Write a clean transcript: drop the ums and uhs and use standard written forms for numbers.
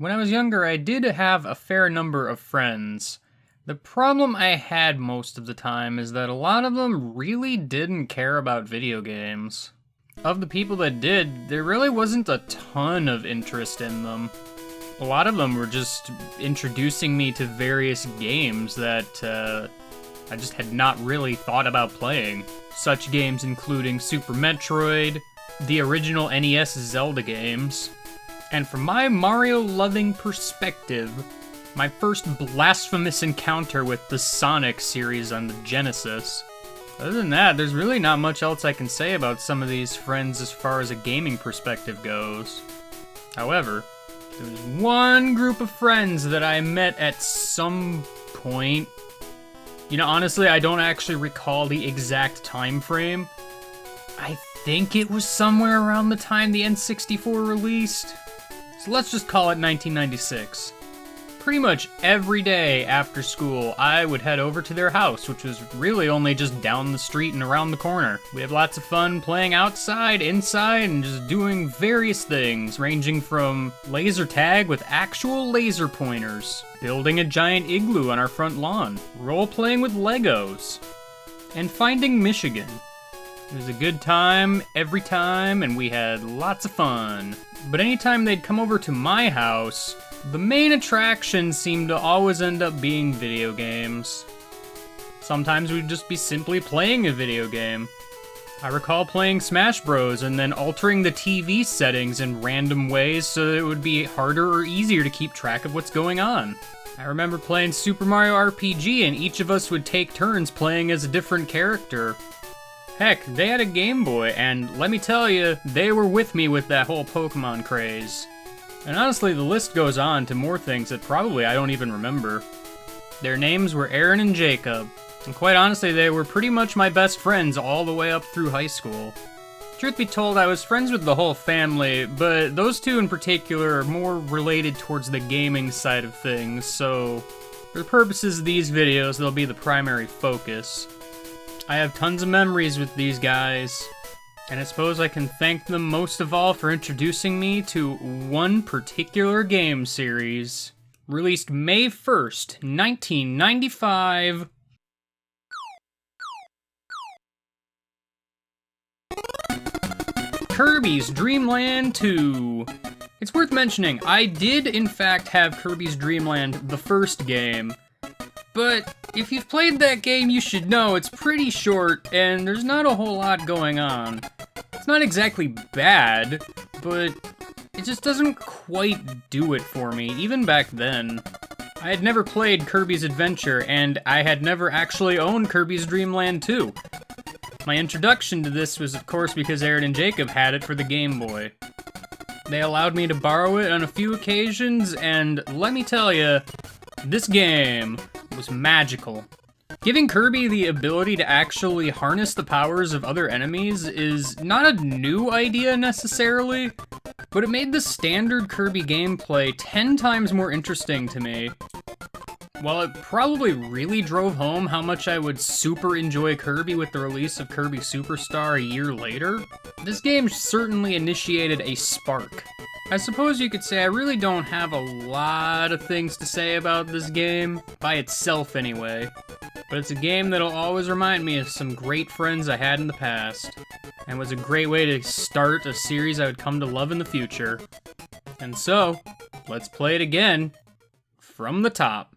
When I was younger, I did have a fair number of friends. The problem I had most of the time is that a lot of them really didn't care about video games. Of the people that did, there really wasn't a ton of interest in them. A lot of them were just introducing me to various games that I just had not really thought about playing. Such games including Super Metroid, the original NES Zelda games, and from my Mario-loving perspective, my first blasphemous encounter with the Sonic series on the Genesis. Other than that, there's really not much else I can say about some of these friends as far as a gaming perspective goes. However, there's one group of friends that I met at some point. You know, honestly, I don't actually recall the exact time frame. I think it was somewhere around the time the N64 released. So let's just call it 1996. Pretty much every day after school, I would head over to their house, which was really only just down the street and around the corner. We had lots of fun playing outside, inside, and just doing various things, ranging from laser tag with actual laser pointers, building a giant igloo on our front lawn, role-playing with Legos, and finding Michigan. It was a good time every time, and we had lots of fun. But anytime they'd come over to my house, the main attraction seemed to always end up being video games. Sometimes we'd just be simply playing a video game. I recall playing Smash Bros. And then altering the TV settings in random ways so that it would be harder or easier to keep track of what's going on. I remember playing Super Mario RPG and each of us would take turns playing as a different character. Heck, they had a Game Boy, and let me tell you, they were with me with that whole Pokemon craze. And honestly, the list goes on to more things that probably I don't even remember. Their names were Aaron and Jacob, and quite honestly, they were pretty much my best friends all the way up through high school. Truth be told, I was friends with the whole family, but those two in particular are more related towards the gaming side of things, so for the purposes of these videos, they'll be the primary focus. I have tons of memories with these guys, and I suppose I can thank them most of all for introducing me to one particular game series, released May 1st, 1995. Kirby's Dream Land 2. It's worth mentioning, I did in fact have Kirby's Dream Land, the first game, but if you've played that game, you should know it's pretty short, and there's not a whole lot going on. It's not exactly bad, but it just doesn't quite do it for me, even back then. I had never played Kirby's Adventure, and I had never actually owned Kirby's Dream Land 2. My introduction to this was, of course, because Aaron and Jacob had it for the Game Boy. They allowed me to borrow it on a few occasions, and let me tell you, this game was magical. Giving Kirby the ability to actually harness the powers of other enemies is not a new idea necessarily, but it made the standard Kirby gameplay 10 times more interesting to me. While it probably really drove home how much I would super enjoy Kirby with the release of Kirby Superstar a year later, this game certainly initiated a spark. I suppose you could say I really don't have a lot of things to say about this game, by itself anyway, but it's a game that'll always remind me of some great friends I had in the past, and was a great way to start a series I would come to love in the future. And so, let's play it again, from the top.